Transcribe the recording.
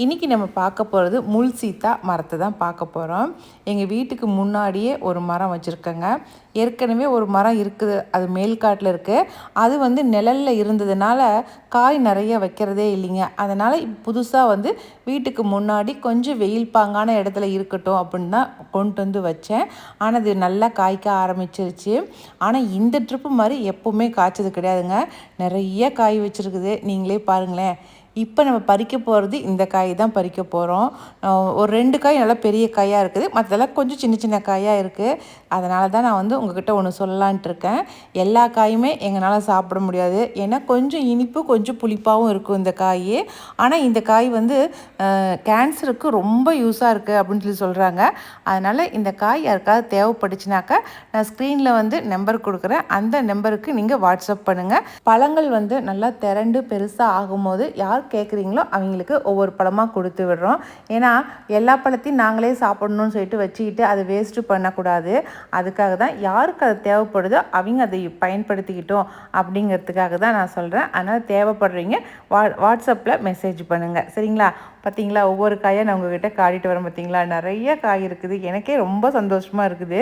இன்றைக்கி நம்ம பார்க்க போகிறது முள் சீத்தா மரத்தை தான் பார்க்க போகிறோம். எங்கள் வீட்டுக்கு முன்னாடியே ஒரு மரம் வச்சுருக்கேங்க. ஏற்கனவே ஒரு மரம் இருக்குது, அது மேல்காட்டில் இருக்குது. அது வந்து நிழலில் இருந்ததுனால காய் நிறைய வைக்கிறதே இல்லைங்க. அதனால் புதுசாக வீட்டுக்கு முன்னாடி கொஞ்சம் வெயில் பாங்கான இடத்துல இருக்கட்டும் அப்படின்னு தான் கொண்டு வந்து வச்சேன். ஆனால் அது நல்லா காய்க்க ஆரம்பிச்சிருச்சு. ஆனால் இந்த ட்ரிப்பு மாதிரி எப்போவுமே காய்ச்சது கிடையாதுங்க. நிறைய காய் வச்சுருக்குது, நீங்களே பாருங்களேன். இப்போ நம்ம பறிக்க போகிறது இந்த காய் தான் பறிக்க போகிறோம். ஒரு 2 காய் நல்லா பெரிய காயாக இருக்குது, மற்றதெல்லாம் கொஞ்சம் சின்ன சின்ன காயாக இருக்குது. அதனால தான் நான் உங்ககிட்ட ஒன்று சொல்லலான்ட்டு இருக்கேன். எல்லா காயுமே எங்களால் சாப்பிட முடியாது, ஏன்னா கொஞ்சம் இனிப்பு கொஞ்சம் புளிப்பாகவும் இருக்கும் இந்த காய். ஆனால் இந்த காய் கேன்சருக்கு ரொம்ப யூஸாக இருக்குது அப்படின்னு சொல்கிறாங்க. அதனால் இந்த காய் யாருக்காவது தேவைப்பட்டுச்சுனாக்கா நான் ஸ்க்ரீனில் நம்பர் கொடுக்குறேன், அந்த நம்பருக்கு நீங்கள் வாட்ஸ்அப் பண்ணுங்கள். பழங்கள் நல்லா திரண்டு பெருசாக ஆகும்போது யார் கேட்குறீங்களோ அவங்களுக்கு ஒவ்வொரு பழமாக கொடுத்து விடுறோம். ஏன்னா எல்லா பழத்தையும் நாங்களே சாப்பிடணும்னு சொல்லிட்டு வச்சுக்கிட்டு அதை வேஸ்ட்டு பண்ணக்கூடாது. அதுக்காக தான் யாருக்கு அது தேவைப்படுதோ அவங்க அதை பயன்படுத்திக்கிட்டோம் அப்படிங்கிறதுக்காக தான் நான் சொல்கிறேன். அதனால் தேவைப்படுறீங்க வாட்ஸ்அப்பில் மெசேஜ் பண்ணுங்கள், சரிங்களா? பார்த்தீங்களா, ஒவ்வொரு காயாக நான் உங்ககிட்ட காட்டிட்டு வரேன். பார்த்தீங்களா, நிறைய காய் இருக்குது. எனக்கே ரொம்ப சந்தோஷமாக இருக்குது.